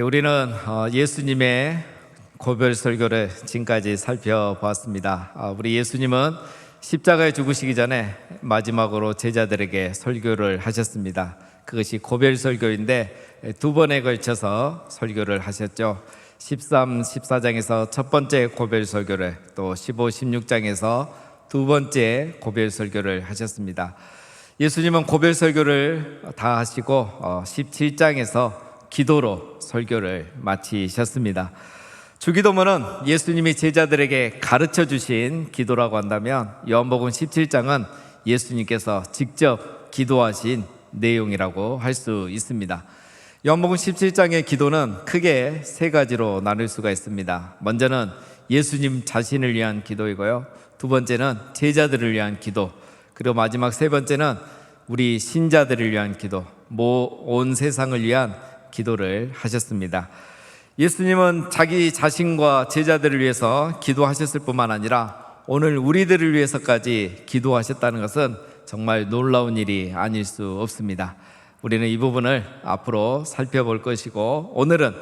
우리는 예수님의 고별 설교를 지금까지 살펴보았습니다. 우리 예수님은 십자가에 죽으시기 전에 마지막으로 제자들에게 설교를 하셨습니다. 그것이 고별 설교인데 두 번에 걸쳐서 설교를 하셨죠. 13, 14장에서 첫 번째 고별 설교를, 또 15, 16장에서 두 번째 고별 설교를 하셨습니다. 예수님은 고별 설교를 다 하시고 17장에서 기도로 설교를 마치셨습니다. 주기도문은 예수님이 제자들에게 가르쳐 주신 기도라고 한다면 요한복음 17장은 예수님께서 직접 기도하신 내용이라고 할 수 있습니다. 요한복음 17장의 기도는 크게 세 가지로 나눌 수가 있습니다. 먼저는 예수님 자신을 위한 기도이고요, 두 번째는 제자들을 위한 기도, 그리고 마지막 세 번째는 우리 신자들을 위한 기도, 온 세상을 위한 기도를 하셨습니다. 예수님은 자기 자신과 제자들을 위해서 기도하셨을 뿐만 아니라 오늘 우리들을 위해서까지 기도하셨다는 것은 정말 놀라운 일이 아닐 수 없습니다. 우리는 이 부분을 앞으로 살펴볼 것이고, 오늘은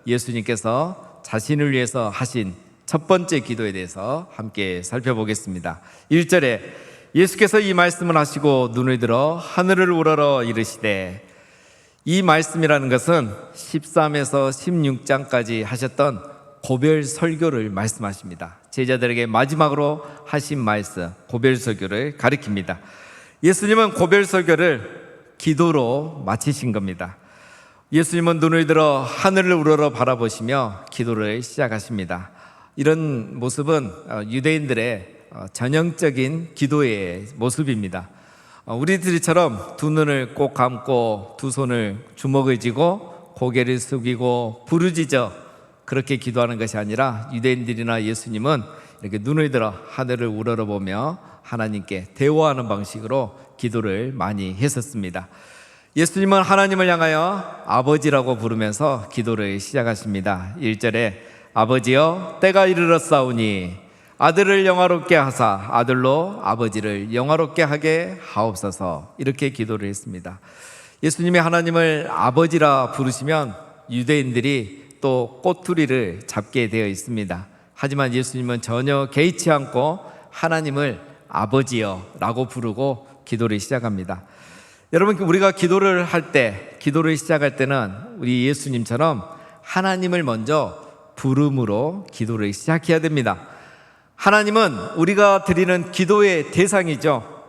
예수님께서 자신을 위해서 하신 첫 번째 기도에 대해서 함께 살펴보겠습니다. 1절에 예수께서 이 말씀을 하시고 눈을 들어 하늘을 우러러 이르시되, 이 말씀이라는 것은 13에서 16장까지 하셨던 고별 설교를 말씀하십니다. 제자들에게 마지막으로 하신 말씀, 고별 설교를 가리킵니다. 예수님은 고별 설교를 기도로 마치신 겁니다. 예수님은 눈을 들어 하늘을 우러러 바라보시며 기도를 시작하십니다. 이런 모습은 유대인들의 전형적인 기도의 모습입니다. 우리들처럼 두 눈을 꼭 감고 두 손을 주먹을 쥐고 고개를 숙이고 부르짖어 그렇게 기도하는 것이 아니라, 유대인들이나 예수님은 이렇게 눈을 들어 하늘을 우러러보며 하나님께 대화하는 방식으로 기도를 많이 했었습니다. 예수님은 하나님을 향하여 아버지라고 부르면서 기도를 시작하십니다. 1절에 아버지여 때가 이르렀사오니 아들을 영화롭게 하사 아들로 아버지를 영화롭게 하게 하옵소서, 이렇게 기도를 했습니다. 예수님이 하나님을 아버지라 부르시면 유대인들이 또 꼬투리를 잡게 되어 있습니다. 하지만 예수님은 전혀 개의치 않고 하나님을 아버지여 라고 부르고 기도를 시작합니다. 여러분, 우리가 기도를 할 때, 기도를 시작할 때는 우리 예수님처럼 하나님을 먼저 부름으로 기도를 시작해야 됩니다. 하나님은 우리가 드리는 기도의 대상이죠.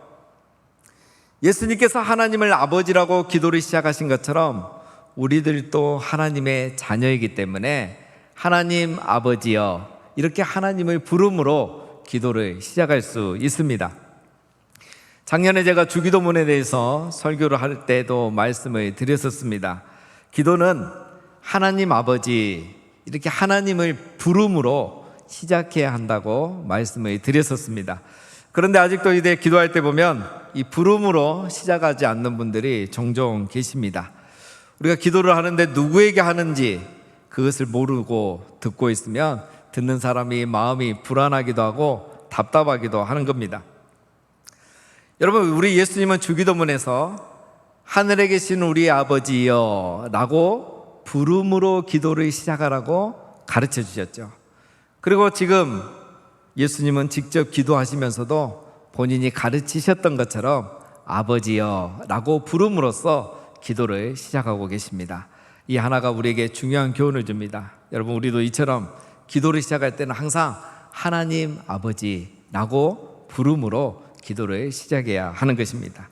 예수님께서 하나님을 아버지라고 기도를 시작하신 것처럼 우리들도 하나님의 자녀이기 때문에 하나님 아버지여, 이렇게 하나님을 부름으로 기도를 시작할 수 있습니다. 작년에 제가 주기도문에 대해서 설교를 할 때도 말씀을 드렸었습니다. 기도는 하나님 아버지, 이렇게 하나님을 부름으로 시작해야 한다고 말씀을 드렸었습니다. 그런데 아직도 이제 기도할 때 보면 이 부름으로 시작하지 않는 분들이 종종 계십니다. 우리가 기도를 하는데 누구에게 하는지 그것을 모르고 듣고 있으면 듣는 사람이 마음이 불안하기도 하고 답답하기도 하는 겁니다. 여러분, 우리 예수님은 주기도문에서 하늘에 계신 우리 아버지여 라고 부름으로 기도를 시작하라고 가르쳐 주셨죠. 그리고 지금 예수님은 직접 기도하시면서도 본인이 가르치셨던 것처럼 아버지여 라고 부름으로써 기도를 시작하고 계십니다. 이 하나가 우리에게 중요한 교훈을 줍니다. 여러분, 우리도 이처럼 기도를 시작할 때는 항상 하나님 아버지라고 부름으로 기도를 시작해야 하는 것입니다.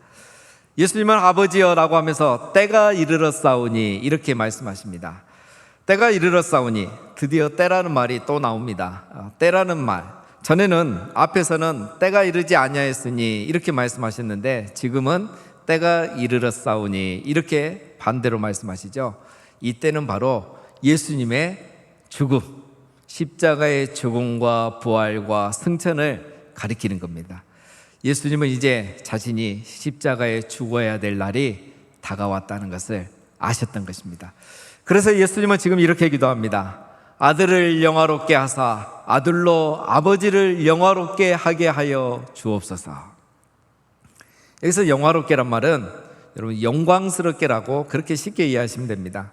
예수님은 아버지여 라고 하면서 때가 이르렀사오니, 이렇게 말씀하십니다. 때가 이르렀사오니, 드디어 때라는 말이 또 나옵니다. 때라는 말, 전에는 앞에서는 때가 이르지 아니하였으니 이렇게 말씀하셨는데, 지금은 때가 이르렀사오니 이렇게 반대로 말씀하시죠. 이 때는 바로 예수님의 죽음, 십자가의 죽음과 부활과 승천을 가리키는 겁니다. 예수님은 이제 자신이 십자가에 죽어야 될 날이 다가왔다는 것을 아셨던 것입니다. 그래서 예수님은 지금 이렇게 기도합니다. 아들을 영화롭게 하사 아들로 아버지를 영화롭게 하게 하여 주옵소서. 여기서 영화롭게란 말은 여러분 영광스럽게라고 그렇게 쉽게 이해하시면 됩니다.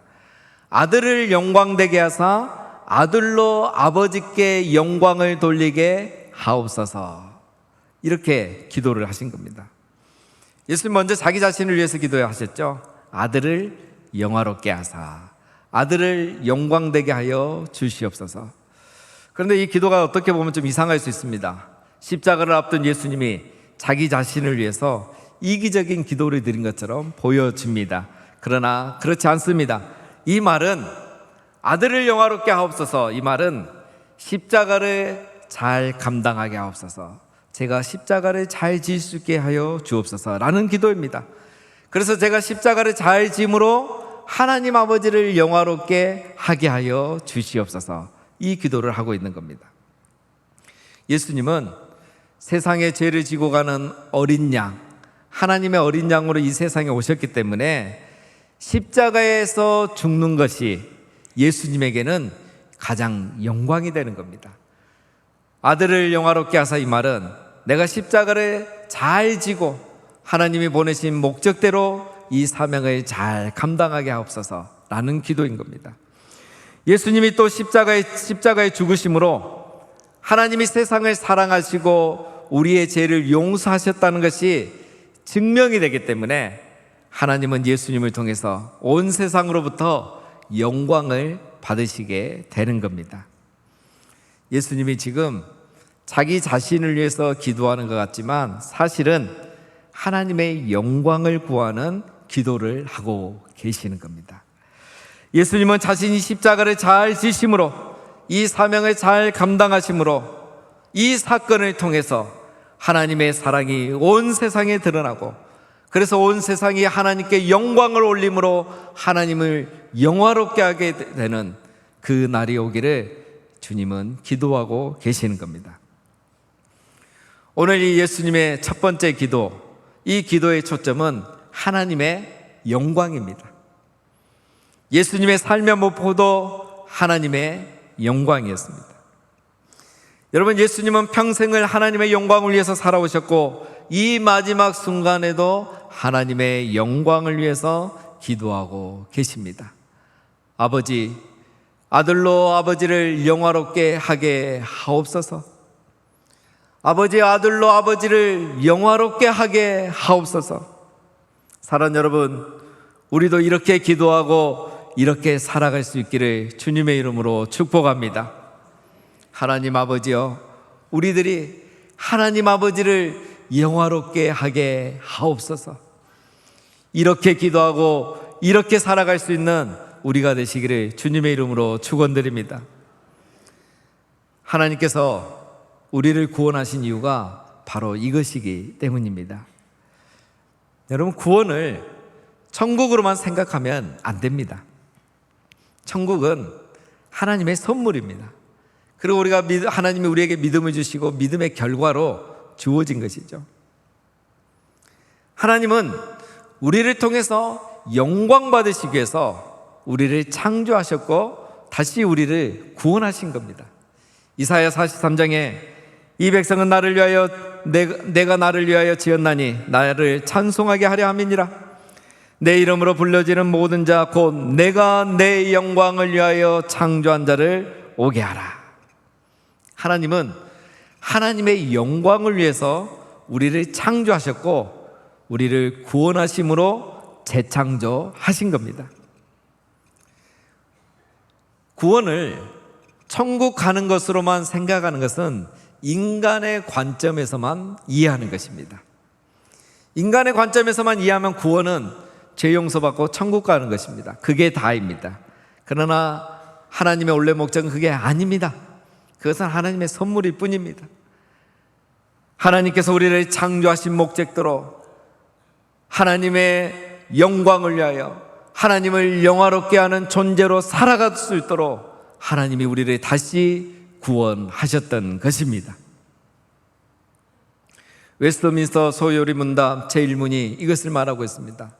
아들을 영광되게 하사 아들로 아버지께 영광을 돌리게 하옵소서. 이렇게 기도를 하신 겁니다. 예수님 먼저 자기 자신을 위해서 기도하셨죠. 아들을 영화롭게 하사 아들을 영광되게 하여 주시옵소서. 그런데 이 기도가 어떻게 보면 좀 이상할 수 있습니다. 십자가를 앞둔 예수님이 자기 자신을 위해서 이기적인 기도를 드린 것처럼 보여집니다. 그러나 그렇지 않습니다. 이 말은 아들을 영화롭게 하옵소서, 이 말은 십자가를 잘 감당하게 하옵소서, 제가 십자가를 잘 지을 수 있게 하여 주옵소서라는 기도입니다. 그래서 제가 십자가를 잘 짐으로 하나님 아버지를 영화롭게 하게 하여 주시옵소서, 이 기도를 하고 있는 겁니다. 예수님은 세상의 죄를 지고 가는 어린 양, 하나님의 어린 양으로 이 세상에 오셨기 때문에 십자가에서 죽는 것이 예수님에게는 가장 영광이 되는 겁니다. 아들을 영화롭게 하사, 이 말은 내가 십자가를 잘 지고 하나님이 보내신 목적대로 이 사명을 잘 감당하게 하옵소서라는 기도인 겁니다. 예수님이 또 십자가의 죽으심으로 하나님이 세상을 사랑하시고 우리의 죄를 용서하셨다는 것이 증명이 되기 때문에 하나님은 예수님을 통해서 온 세상으로부터 영광을 받으시게 되는 겁니다. 예수님이 지금 자기 자신을 위해서 기도하는 것 같지만 사실은 하나님의 영광을 구하는 기도를 하고 계시는 겁니다. 예수님은 자신이 십자가를 잘 지심으로, 이 사명을 잘 감당하심으로 이 사건을 통해서 하나님의 사랑이 온 세상에 드러나고, 그래서 온 세상이 하나님께 영광을 올림으로 하나님을 영화롭게 하게 되는 그 날이 오기를 주님은 기도하고 계시는 겁니다. 오늘 이 예수님의 첫 번째 기도, 이 기도의 초점은 하나님의 영광입니다. 예수님의 삶의 목표도 하나님의 영광이었습니다. 여러분, 예수님은 평생을 하나님의 영광을 위해서 살아오셨고 이 마지막 순간에도 하나님의 영광을 위해서 기도하고 계십니다. 아버지, 아들로 아버지를 영화롭게 하게 하옵소서. 아버지, 아들로 아버지를 영화롭게 하게 하옵소서. 사랑하는 여러분, 우리도 이렇게 기도하고 이렇게 살아갈 수 있기를 주님의 이름으로 축복합니다. 하나님 아버지여, 우리들이 하나님 아버지를 영화롭게 하게 하옵소서. 이렇게 기도하고 이렇게 살아갈 수 있는 우리가 되시기를 주님의 이름으로 축원드립니다. 하나님께서 우리를 구원하신 이유가 바로 이것이기 때문입니다. 여러분, 구원을 천국으로만 생각하면 안 됩니다. 천국은 하나님의 선물입니다. 그리고 우리가 하나님이 우리에게 믿음을 주시고 믿음의 결과로 주어진 것이죠. 하나님은 우리를 통해서 영광 받으시기 위해서 우리를 창조하셨고 다시 우리를 구원하신 겁니다. 이사야 43장에 이 백성은 나를 위하여 내가 나를 위하여 지었나니 나를 찬송하게 하려 함이니라. 내 이름으로 불려지는 모든 자 곧 내가 내 영광을 위하여 창조한 자를 오게 하라. 하나님은 하나님의 영광을 위해서 우리를 창조하셨고 우리를 구원하심으로 재창조하신 겁니다. 구원을 천국 가는 것으로만 생각하는 것은 인간의 관점에서만 이해하는 것입니다. 인간의 관점에서만 이해하면 구원은 죄 용서받고 천국 가는 것입니다. 그게 다입니다. 그러나 하나님의 원래 목적은 그게 아닙니다. 그것은 하나님의 선물일 뿐입니다. 하나님께서 우리를 창조하신 목적대로 하나님의 영광을 위하여 하나님을 영화롭게 하는 존재로 살아갈 수 있도록 하나님이 우리를 다시 구원하셨던 것입니다. 웨스트민스터 소요리 문답 제1문이 이것을 말하고 있습니다.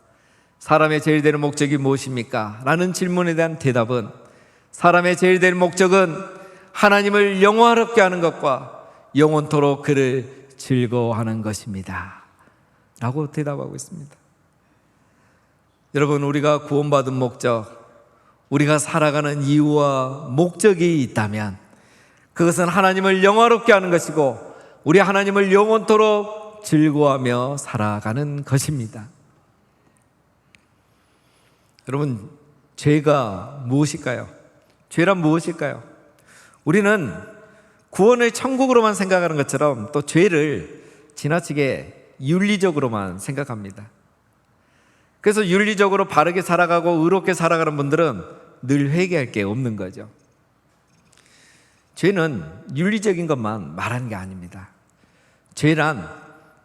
사람의 제일 되는 목적이 무엇입니까? 라는 질문에 대한 대답은 사람의 제일 되는 목적은 하나님을 영화롭게 하는 것과 영원토록 그를 즐거워하는 것입니다 라고 대답하고 있습니다. 여러분, 우리가 구원받은 목적, 우리가 살아가는 이유와 목적이 있다면 그것은 하나님을 영화롭게 하는 것이고 우리 하나님을 영원토록 즐거워하며 살아가는 것입니다. 여러분, 죄가 무엇일까요? 죄란 무엇일까요? 우리는 구원을 천국으로만 생각하는 것처럼 또 죄를 지나치게 윤리적으로만 생각합니다. 그래서 윤리적으로 바르게 살아가고 의롭게 살아가는 분들은 늘 회개할 게 없는 거죠. 죄는 윤리적인 것만 말하는 게 아닙니다. 죄란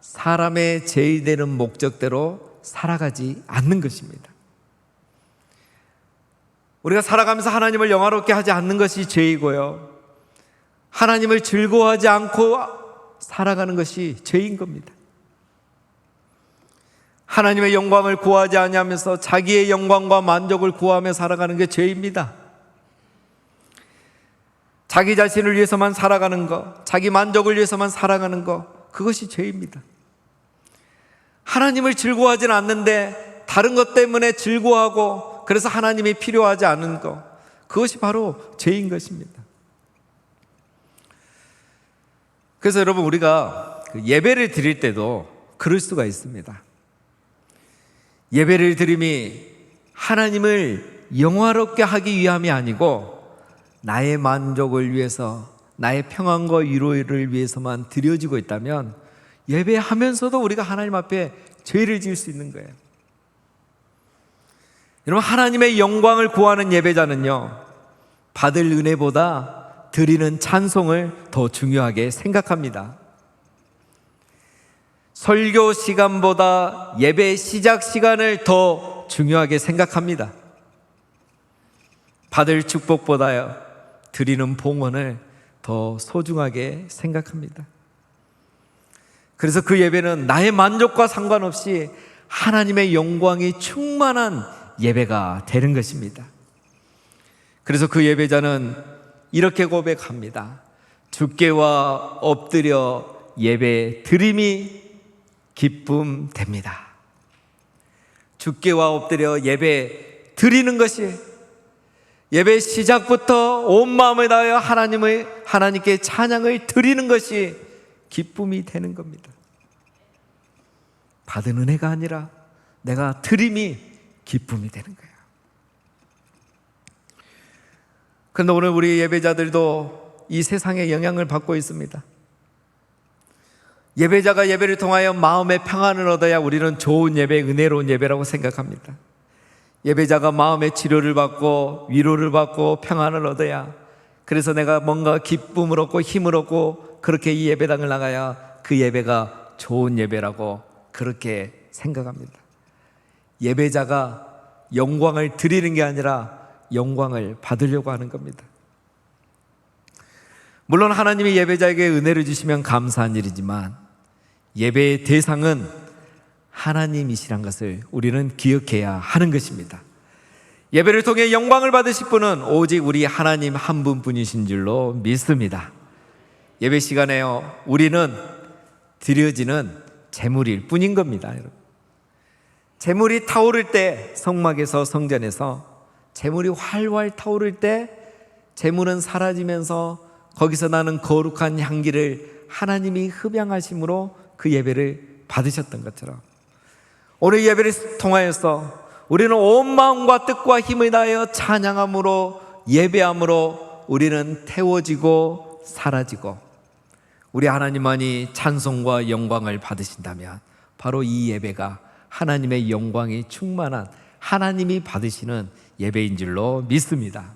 사람의 제의되는 목적대로 살아가지 않는 것입니다. 우리가 살아가면서 하나님을 영화롭게 하지 않는 것이 죄이고요, 하나님을 즐거워하지 않고 살아가는 것이 죄인 겁니다. 하나님의 영광을 구하지 아니하면서 자기의 영광과 만족을 구하며 살아가는 게 죄입니다. 자기 자신을 위해서만 살아가는 것, 자기 만족을 위해서만 살아가는 것, 그것이 죄입니다. 하나님을 즐거워하지는 않는데 다른 것 때문에 즐거워하고 그래서 하나님이 필요하지 않은 것, 그것이 바로 죄인 것입니다. 그래서 여러분, 우리가 예배를 드릴 때도 그럴 수가 있습니다. 예배를 드림이 하나님을 영화롭게 하기 위함이 아니고 나의 만족을 위해서, 나의 평안과 위로를 위해서만 드려지고 있다면 예배하면서도 우리가 하나님 앞에 죄를 지을 수 있는 거예요. 여러분, 하나님의 영광을 구하는 예배자는요, 받을 은혜보다 드리는 찬송을 더 중요하게 생각합니다. 설교 시간보다 예배 시작 시간을 더 중요하게 생각합니다. 받을 축복보다요, 드리는 봉헌을 더 소중하게 생각합니다. 그래서 그 예배는 나의 만족과 상관없이 하나님의 영광이 충만한 예배가 되는 것입니다. 그래서 그 예배자는 이렇게 고백합니다. 주께와 엎드려 예배 드림이 기쁨 됩니다. 주께와 엎드려 예배 드리는 것이, 예배 시작부터 온 마음을 다하여 하나님께 찬양을 드리는 것이 기쁨이 되는 겁니다. 받은 은혜가 아니라 내가 드림이 기쁨이 되는 거예요. 그런데 오늘 우리 예배자들도 이 세상의 영향을 받고 있습니다. 예배자가 예배를 통하여 마음의 평안을 얻어야 우리는 좋은 예배, 은혜로운 예배라고 생각합니다. 예배자가 마음의 치료를 받고 위로를 받고 평안을 얻어야, 그래서 내가 뭔가 기쁨을 얻고 힘을 얻고 그렇게 이 예배당을 나가야 그 예배가 좋은 예배라고 그렇게 생각합니다. 예배자가 영광을 드리는 게 아니라 영광을 받으려고 하는 겁니다. 물론 하나님이 예배자에게 은혜를 주시면 감사한 일이지만 예배의 대상은 하나님이시란 것을 우리는 기억해야 하는 것입니다. 예배를 통해 영광을 받으실 분은 오직 우리 하나님 한 분뿐이신 줄로 믿습니다. 예배 시간에요, 우리는 드려지는 제물일 뿐인 겁니다. 여러분, 제물이 타오를 때, 성막에서 성전에서 제물이 활활 타오를 때 제물은 사라지면서 거기서 나는 거룩한 향기를 하나님이 흡양하심으로 그 예배를 받으셨던 것처럼 오늘 예배를 통하여서 우리는 온 마음과 뜻과 힘을 다하여 찬양함으로, 예배함으로 우리는 태워지고 사라지고 우리 하나님만이 찬송과 영광을 받으신다면 바로 이 예배가 하나님의 영광이 충만한 하나님이 받으시는 예배인 줄로 믿습니다.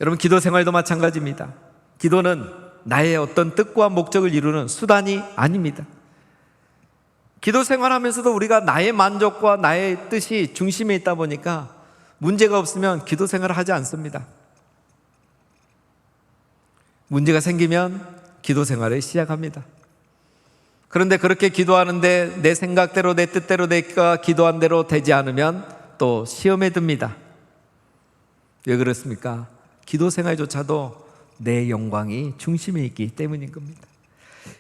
여러분, 기도 생활도 마찬가지입니다. 기도는 나의 어떤 뜻과 목적을 이루는 수단이 아닙니다. 기도 생활하면서도 우리가 나의 만족과 나의 뜻이 중심에 있다 보니까 문제가 없으면 기도 생활을 하지 않습니다. 문제가 생기면 기도 생활을 시작합니다. 그런데 그렇게 기도하는데 내 생각대로, 내 뜻대로, 내가 기도한 대로 되지 않으면 또 시험에 듭니다. 왜 그렇습니까? 기도 생활조차도 내 영광이 중심에 있기 때문인 겁니다.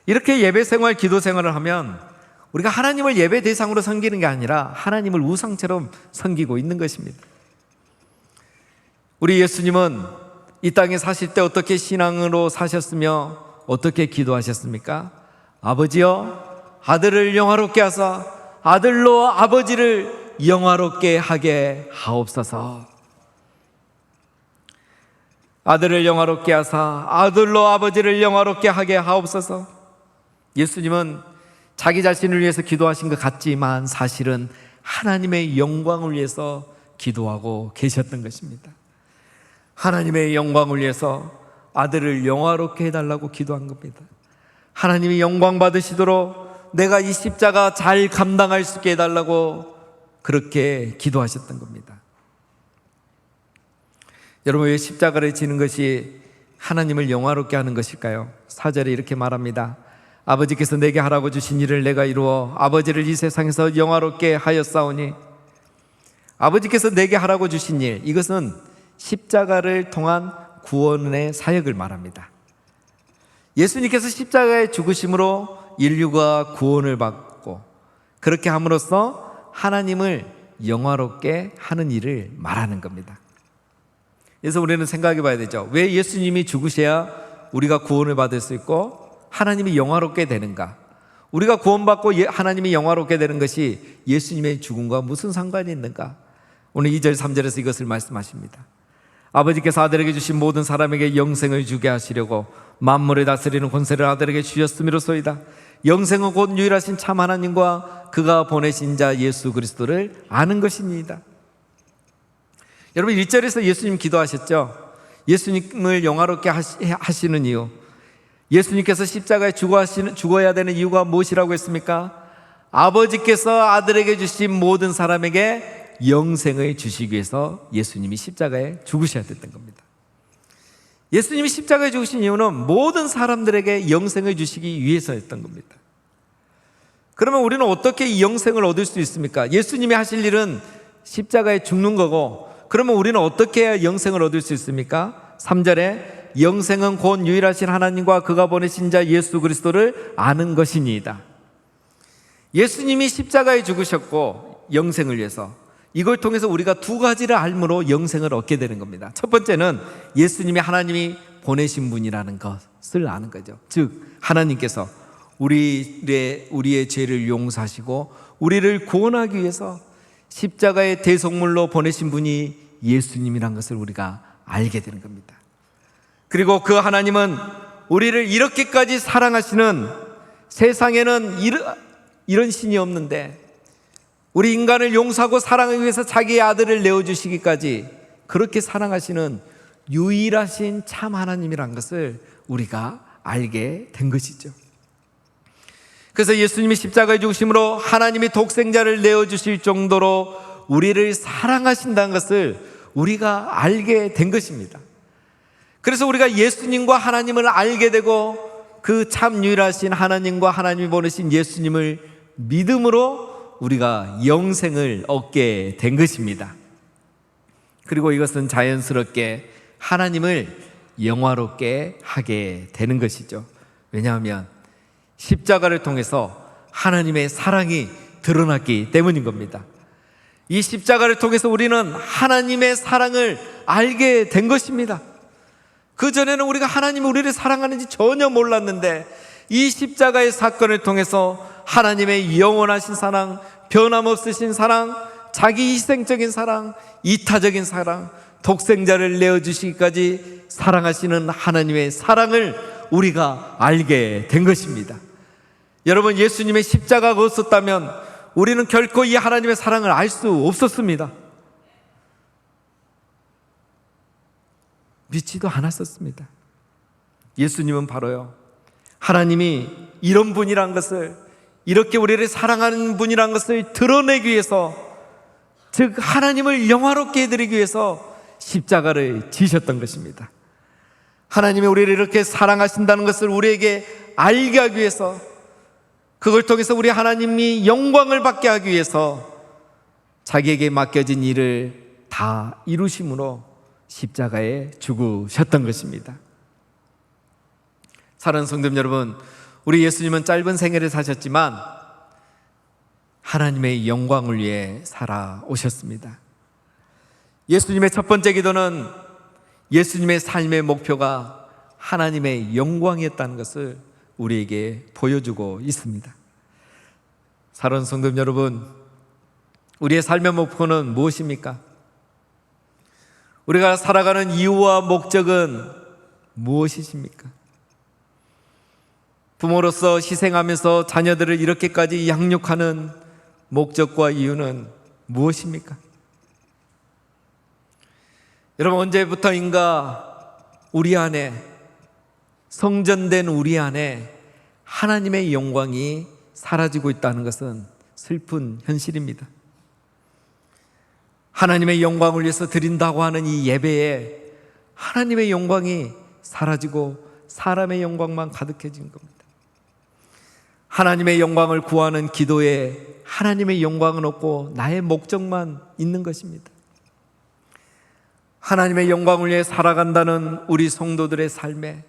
이렇게 예배 생활, 기도 생활을 하면 우리가 하나님을 예배 대상으로 섬기는 게 아니라 하나님을 우상처럼 섬기고 있는 것입니다. 우리 예수님은 이 땅에 사실 때 어떻게 신앙으로 사셨으며 어떻게 기도하셨습니까? 아버지여, 아들을 영화롭게 하사 아들로 아버지를 영화롭게 하게 하옵소서. 아들을 영화롭게 하사 아들로 아버지를 영화롭게 하게 하옵소서. 예수님은 자기 자신을 위해서 기도하신 것 같지만 사실은 하나님의 영광을 위해서 기도하고 계셨던 것입니다. 하나님의 영광을 위해서 아들을 영화롭게 해달라고 기도한 겁니다. 하나님이 영광 받으시도록 내가 이 십자가 잘 감당할 수 있게 해달라고 그렇게 기도하셨던 겁니다. 여러분, 왜 십자가를 지는 것이 하나님을 영화롭게 하는 것일까요? 4절에 이렇게 말합니다. 아버지께서 내게 하라고 주신 일을 내가 이루어 아버지를 이 세상에서 영화롭게 하였사오니. 아버지께서 내게 하라고 주신 일, 이것은 십자가를 통한 구원의 사역을 말합니다. 예수님께서 십자가에 죽으심으로 인류가 구원을 받고 그렇게 함으로써 하나님을 영화롭게 하는 일을 말하는 겁니다. 그래서 우리는 생각해 봐야 되죠. 왜 예수님이 죽으셔야 우리가 구원을 받을 수 있고 하나님이 영화롭게 되는가? 우리가 구원받고 하나님이 영화롭게 되는 것이 예수님의 죽음과 무슨 상관이 있는가? 오늘 2절 3절에서 이것을 말씀하십니다. 아버지께서 아들에게 주신 모든 사람에게 영생을 주게 하시려고 만물을 다스리는 권세를 아들에게 주셨음이로소이다. 영생은 곧 유일하신 참 하나님과 그가 보내신 자 예수 그리스도를 아는 것입니다. 여러분, 1절에서 예수님 기도하셨죠? 예수님을 영화롭게 하시는 이유, 예수님께서 십자가에 죽어야 되는 이유가 무엇이라고 했습니까? 아버지께서 아들에게 주신 모든 사람에게 영생을 주시기 위해서 예수님이 십자가에 죽으셔야 됐던 겁니다. 예수님이 십자가에 죽으신 이유는 모든 사람들에게 영생을 주시기 위해서였던 겁니다. 그러면 우리는 어떻게 이 영생을 얻을 수 있습니까? 예수님이 하실 일은 십자가에 죽는 거고, 그러면 우리는 어떻게 해야 영생을 얻을 수 있습니까? 3절에 영생은 곧 유일하신 하나님과 그가 보내신 자 예수 그리스도를 아는 것이니이다. 예수님이 십자가에 죽으셨고 영생을 위해서, 이걸 통해서 우리가 두 가지를 알므로 영생을 얻게 되는 겁니다. 첫 번째는 예수님이 하나님이 보내신 분이라는 것을 아는 거죠. 즉 하나님께서 우리의 죄를 용서하시고 우리를 구원하기 위해서 십자가의 대속물로 보내신 분이 예수님이란 것을 우리가 알게 되는 겁니다. 그리고 그 하나님은 우리를 이렇게까지 사랑하시는, 세상에는 이런 신이 없는데 우리 인간을 용서하고 사랑하기 위해서 자기의 아들을 내어주시기까지 그렇게 사랑하시는 유일하신 참 하나님이란 것을 우리가 알게 된 것이죠. 그래서 예수님이 십자가에 죽으심으로 하나님이 독생자를 내어주실 정도로 우리를 사랑하신다는 것을 우리가 알게 된 것입니다. 그래서 우리가 예수님과 하나님을 알게 되고 그 참 유일하신 하나님과 하나님이 보내신 예수님을 믿음으로 우리가 영생을 얻게 된 것입니다. 그리고 이것은 자연스럽게 하나님을 영화롭게 하게 되는 것이죠. 왜냐하면 십자가를 통해서 하나님의 사랑이 드러났기 때문인 겁니다. 이 십자가를 통해서 우리는 하나님의 사랑을 알게 된 것입니다. 그전에는 우리가 하나님이 우리를 사랑하는지 전혀 몰랐는데 이 십자가의 사건을 통해서 하나님의 영원하신 사랑, 변함없으신 사랑, 자기 희생적인 사랑, 이타적인 사랑, 독생자를 내어주시기까지 사랑하시는 하나님의 사랑을 우리가 알게 된 것입니다. 여러분, 예수님의 십자가가 없었다면 우리는 결코 이 하나님의 사랑을 알 수 없었습니다. 믿지도 않았었습니다. 예수님은 바로요, 하나님이 이런 분이란 것을, 이렇게 우리를 사랑하는 분이란 것을 드러내기 위해서, 즉 하나님을 영화롭게 해드리기 위해서 십자가를 지셨던 것입니다. 하나님이 우리를 이렇게 사랑하신다는 것을 우리에게 알게 하기 위해서, 그걸 통해서 우리 하나님이 영광을 받게 하기 위해서 자기에게 맡겨진 일을 다 이루심으로 십자가에 죽으셨던 것입니다. 사랑하는 성도 여러분, 우리 예수님은 짧은 생애를 사셨지만 하나님의 영광을 위해 살아오셨습니다. 예수님의 첫 번째 기도는 예수님의 삶의 목표가 하나님의 영광이었다는 것을 우리에게 보여주고 있습니다. 사랑하는 성도 여러분, 우리의 삶의 목표는 무엇입니까? 우리가 살아가는 이유와 목적은 무엇이십니까? 부모로서 희생하면서 자녀들을 이렇게까지 양육하는 목적과 이유는 무엇입니까? 여러분, 언제부터인가 우리 안에, 성전된 우리 안에 하나님의 영광이 사라지고 있다는 것은 슬픈 현실입니다. 하나님의 영광을 위해서 드린다고 하는 이 예배에 하나님의 영광이 사라지고 사람의 영광만 가득해진 겁니다. 하나님의 영광을 구하는 기도에 하나님의 영광은 없고 나의 목적만 있는 것입니다. 하나님의 영광을 위해 살아간다는 우리 성도들의 삶에,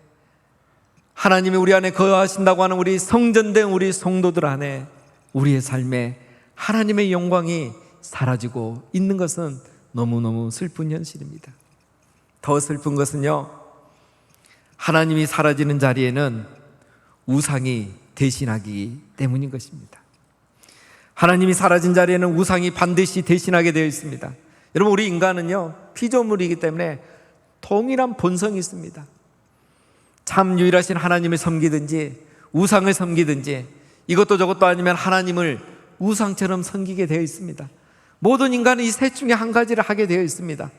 하나님이 우리 안에 거하신다고 하는 우리 성전된 우리 성도들 안에, 우리의 삶에 하나님의 영광이 사라지고 있는 것은 너무너무 슬픈 현실입니다. 더 슬픈 것은요, 하나님이 사라지는 자리에는 우상이 대신하기 때문인 것입니다. 하나님이 사라진 자리에는 우상이 반드시 대신하게 되어 있습니다. 여러분, 우리 인간은요, 피조물이기 때문에 동일한 본성이 있습니다. 참 유일하신 하나님을 섬기든지 우상을 섬기든지, 이것도 저것도 아니면 하나님을 우상처럼 섬기게 되어 있습니다. 모든 인간은 이 셋 중에 한 가지를 하게 되어 있습니다.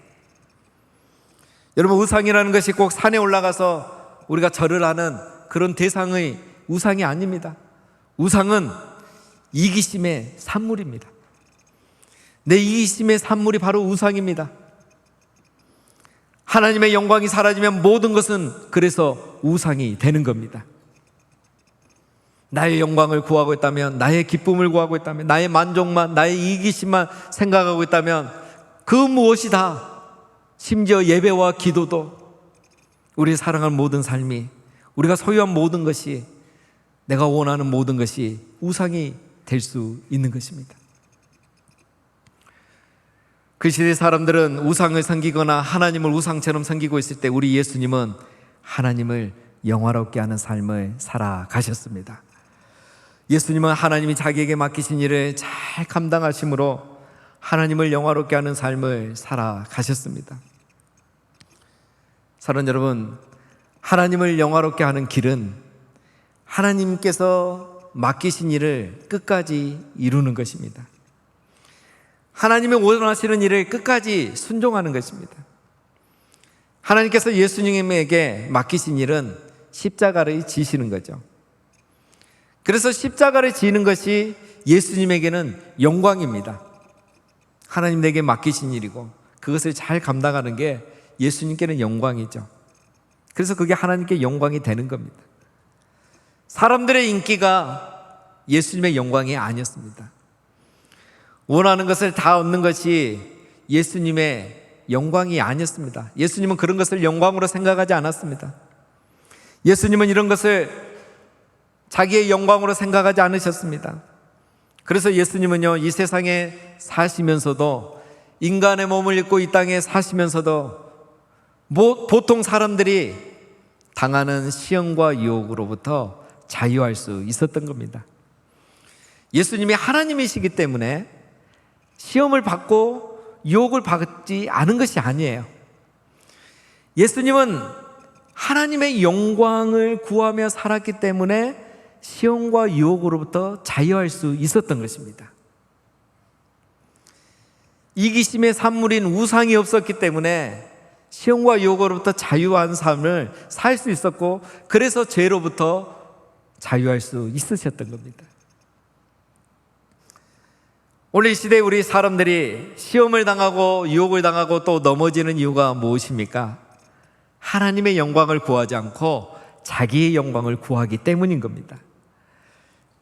여러분, 우상이라는 것이 꼭 산에 올라가서 우리가 절을 하는 그런 대상의 우상이 아닙니다. 우상은 이기심의 산물입니다. 내 이기심의 산물이 바로 우상입니다. 하나님의 영광이 사라지면 모든 것은 그래서 우상이 되는 겁니다. 나의 영광을 구하고 있다면, 나의 기쁨을 구하고 있다면, 나의 만족만, 나의 이기심만 생각하고 있다면 그 무엇이 다, 심지어 예배와 기도도, 우리 사랑하는 모든 삶이, 우리가 소유한 모든 것이, 내가 원하는 모든 것이 우상이 될 수 있는 것입니다. 그 시대 사람들은 우상을 섬기거나 하나님을 우상처럼 섬기고 있을 때 우리 예수님은 하나님을 영화롭게 하는 삶을 살아가셨습니다. 예수님은 하나님이 자기에게 맡기신 일을 잘 감당하심으로 하나님을 영화롭게 하는 삶을 살아가셨습니다. 사랑하는 여러분, 하나님을 영화롭게 하는 길은 하나님께서 맡기신 일을 끝까지 이루는 것입니다. 하나님이 원하시는 일을 끝까지 순종하는 것입니다. 하나님께서 예수님에게 맡기신 일은 십자가를 지시는 거죠. 그래서 십자가를 지는 것이 예수님에게는 영광입니다. 하나님 내게 맡기신 일이고 그것을 잘 감당하는 게 예수님께는 영광이죠. 그래서 그게 하나님께 영광이 되는 겁니다. 사람들의 인기가 예수님의 영광이 아니었습니다. 원하는 것을 다 얻는 것이 예수님의 영광이 아니었습니다. 예수님은 그런 것을 영광으로 생각하지 않았습니다. 예수님은 이런 것을 자기의 영광으로 생각하지 않으셨습니다. 그래서 예수님은요, 이 세상에 사시면서도, 인간의 몸을 입고 이 땅에 사시면서도 보통 사람들이 당하는 시험과 유혹으로부터 자유할 수 있었던 겁니다. 예수님이 하나님이시기 때문에 시험을 받고 유혹을 받지 않은 것이 아니에요. 예수님은 하나님의 영광을 구하며 살았기 때문에 시험과 유혹으로부터 자유할 수 있었던 것입니다. 이기심의 산물인 우상이 없었기 때문에 시험과 유혹으로부터 자유한 삶을 살 수 있었고, 그래서 죄로부터 자유할 수 있으셨던 겁니다. 오늘 이 시대에 우리 사람들이 시험을 당하고 유혹을 당하고 또 넘어지는 이유가 무엇입니까? 하나님의 영광을 구하지 않고 자기의 영광을 구하기 때문인 겁니다.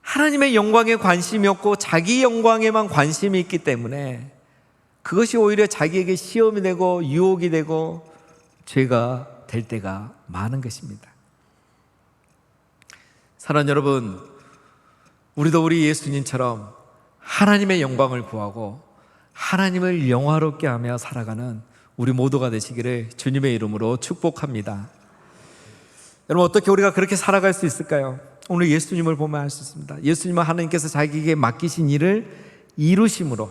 하나님의 영광에 관심이 없고 자기 영광에만 관심이 있기 때문에 그것이 오히려 자기에게 시험이 되고 유혹이 되고 죄가 될 때가 많은 것입니다. 사랑하는 여러분, 우리도 우리 예수님처럼 하나님의 영광을 구하고 하나님을 영화롭게 하며 살아가는 우리 모두가 되시기를 주님의 이름으로 축복합니다. 여러분, 어떻게 우리가 그렇게 살아갈 수 있을까요? 오늘 예수님을 보면 알 수 있습니다. 예수님은 하나님께서 자기에게 맡기신 일을 이루심으로,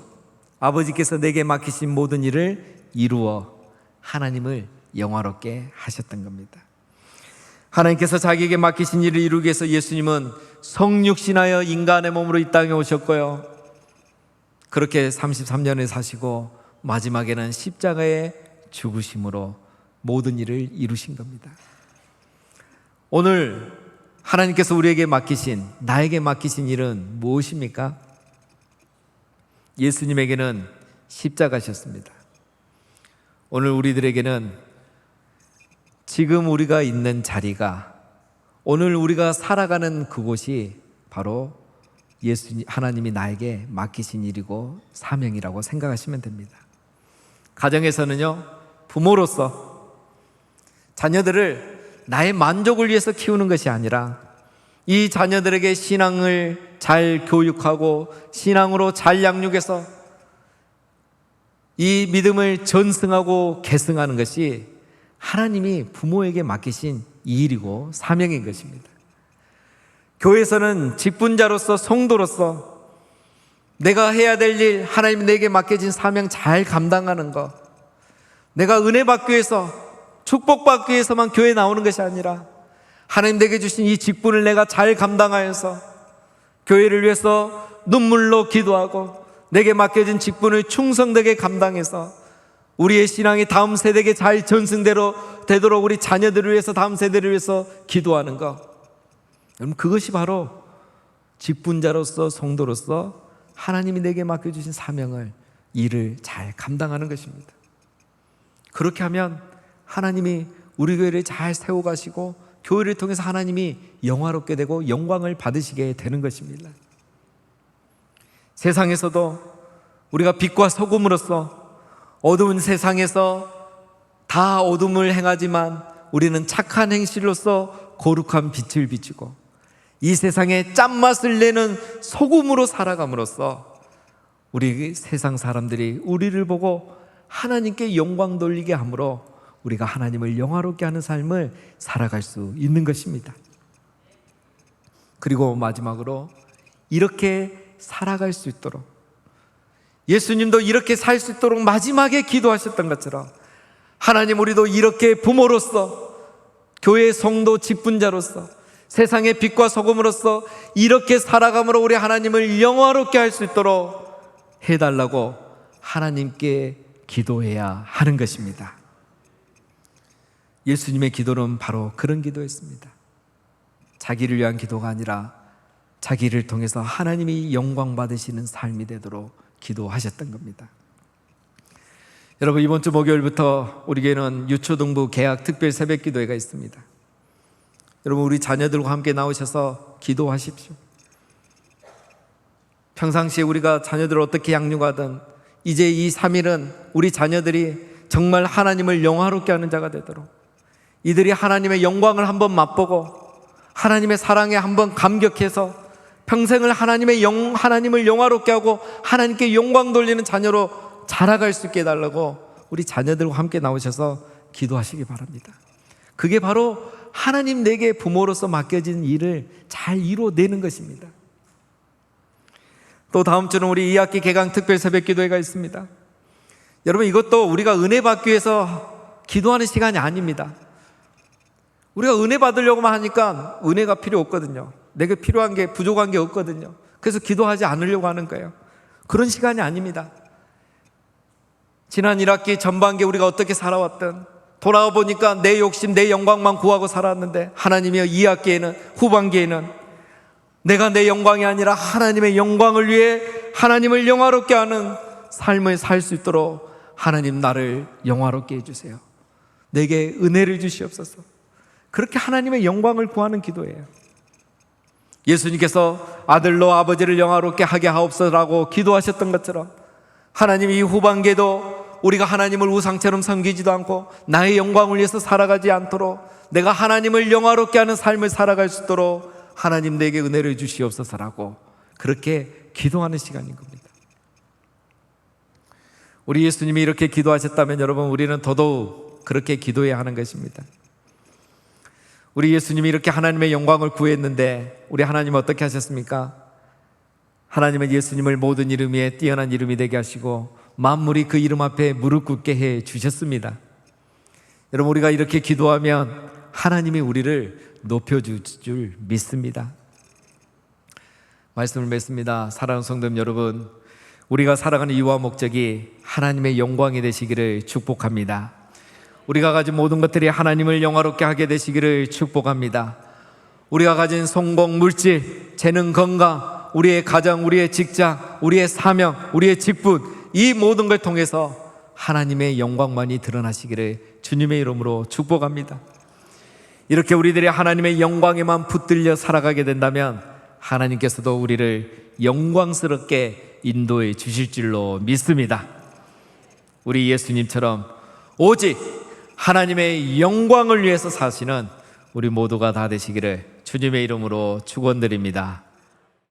아버지께서 내게 맡기신 모든 일을 이루어 하나님을 영화롭게 하셨던 겁니다. 하나님께서 자기에게 맡기신 일을 이루기 위해서 예수님은 성육신하여 인간의 몸으로 이 땅에 오셨고요, 그렇게 33년을 사시고 마지막에는 십자가에 죽으심으로 모든 일을 이루신 겁니다. 오늘 하나님께서 우리에게 맡기신, 나에게 맡기신 일은 무엇입니까? 예수님에게는 십자가셨습니다. 오늘 우리들에게는 지금 우리가 있는 자리가, 오늘 우리가 살아가는 그곳이 바로 하나님이 나에게 맡기신 일이고 사명이라고 생각하시면 됩니다. 가정에서는요, 부모로서 자녀들을 나의 만족을 위해서 키우는 것이 아니라 이 자녀들에게 신앙을 잘 교육하고 신앙으로 잘 양육해서 이 믿음을 전승하고 계승하는 것이 하나님이 부모에게 맡기신 일이고 사명인 것입니다. 교회에서는 직분자로서, 성도로서 내가 해야 될 일, 하나님이 내게 맡겨진 사명 잘 감당하는 것, 내가 은혜 받기 위해서, 축복받기 위해서만 교회에 나오는 것이 아니라 하나님 내게 주신 이 직분을 내가 잘 감당하여서 교회를 위해서 눈물로 기도하고 내게 맡겨진 직분을 충성되게 감당해서 우리의 신앙이 다음 세대에게 잘 전승대로 되도록 우리 자녀들을 위해서, 다음 세대를 위해서 기도하는 것, 여러분, 그것이 바로 직분자로서, 성도로서 하나님이 내게 맡겨주신 사명을, 일을 잘 감당하는 것입니다. 그렇게 하면 하나님이 우리 교회를 잘 세워가시고 교회를 통해서 하나님이 영화롭게 되고 영광을 받으시게 되는 것입니다. 세상에서도 우리가 빛과 소금으로서 어두운 세상에서 다 어둠을 행하지만 우리는 착한 행실로서 거룩한 빛을 비추고 이 세상에 짠맛을 내는 소금으로 살아감으로써 우리 세상 사람들이 우리를 보고 하나님께 영광 돌리게 함으로 우리가 하나님을 영화롭게 하는 삶을 살아갈 수 있는 것입니다. 그리고 마지막으로 이렇게 살아갈 수 있도록, 예수님도 이렇게 살 수 있도록 마지막에 기도하셨던 것처럼 하나님, 우리도 이렇게 부모로서, 교회의 성도 직분자로서, 세상의 빛과 소금으로서 이렇게 살아감으로 우리 하나님을 영화롭게 할 수 있도록 해달라고 하나님께 기도해야 하는 것입니다. 예수님의 기도는 바로 그런 기도였습니다. 자기를 위한 기도가 아니라 자기를 통해서 하나님이 영광 받으시는 삶이 되도록 기도하셨던 겁니다. 여러분, 이번 주 목요일부터 우리 교회는 유초등부 개학 특별 새벽 기도회가 있습니다. 여러분, 우리 자녀들과 함께 나오셔서 기도하십시오. 평상시에 우리가 자녀들을 어떻게 양육하든 이제 이 3일은 우리 자녀들이 정말 하나님을 영화롭게 하는 자가 되도록, 이들이 하나님의 영광을 한번 맛보고 하나님의 사랑에 한번 감격해서 평생을 하나님을 영화롭게 하고 하나님께 영광 돌리는 자녀로 자라갈 수 있게 해달라고 우리 자녀들과 함께 나오셔서 기도하시기 바랍니다. 그게 바로 하나님 내게 부모로서 맡겨진 일을 잘 이루어내는 것입니다. 또 다음 주는 우리 2학기 개강 특별 새벽 기도회가 있습니다. 여러분, 이것도 우리가 은혜 받기 위해서 기도하는 시간이 아닙니다. 우리가 은혜 받으려고만 하니까 은혜가 필요 없거든요. 내게 필요한 게, 부족한 게 없거든요. 그래서 기도하지 않으려고 하는 거예요. 그런 시간이 아닙니다. 지난 1학기 전반기에 우리가 어떻게 살아왔든 돌아와 보니까 내 욕심, 내 영광만 구하고 살았는데 하나님이 2학기에는, 후반기에는 내가 내 영광이 아니라 하나님의 영광을 위해 하나님을 영화롭게 하는 삶을 살 수 있도록 하나님, 나를 영화롭게 해주세요. 내게 은혜를 주시옵소서. 그렇게 하나님의 영광을 구하는 기도예요. 예수님께서 아들로 아버지를 영화롭게 하게 하옵소서라고 기도하셨던 것처럼 하나님이 이 후반기에도 우리가 하나님을 우상처럼 섬기지도 않고 나의 영광을 위해서 살아가지 않도록, 내가 하나님을 영화롭게 하는 삶을 살아갈 수 있도록 하나님 내게 은혜를 주시옵소서라고 그렇게 기도하는 시간인 겁니다. 우리 예수님이 이렇게 기도하셨다면 여러분, 우리는 더더욱 그렇게 기도해야 하는 것입니다. 우리 예수님이 이렇게 하나님의 영광을 구했는데 우리 하나님은 어떻게 하셨습니까? 하나님은 예수님을 모든 이름 위에 뛰어난 이름이 되게 하시고 만물이 그 이름 앞에 무릎 꿇게 해 주셨습니다. 여러분, 우리가 이렇게 기도하면 하나님이 우리를 높여줄 줄 믿습니다. 말씀을 맺습니다. 사랑하는 성도 여러분, 우리가 살아가는 이유와 목적이 하나님의 영광이 되시기를 축복합니다. 우리가 가진 모든 것들이 하나님을 영화롭게 하게 되시기를 축복합니다. 우리가 가진 성공, 물질, 재능, 건강, 우리의 가정, 우리의 직장, 우리의 사명, 우리의 직분, 이 모든 걸 통해서 하나님의 영광만이 드러나시기를 주님의 이름으로 축복합니다. 이렇게 우리들이 하나님의 영광에만 붙들려 살아가게 된다면 하나님께서도 우리를 영광스럽게 인도해 주실 줄로 믿습니다. 우리 예수님처럼 오직 하나님의 영광을 위해서 사시는 우리 모두가 다 되시기를 주님의 이름으로 축원드립니다.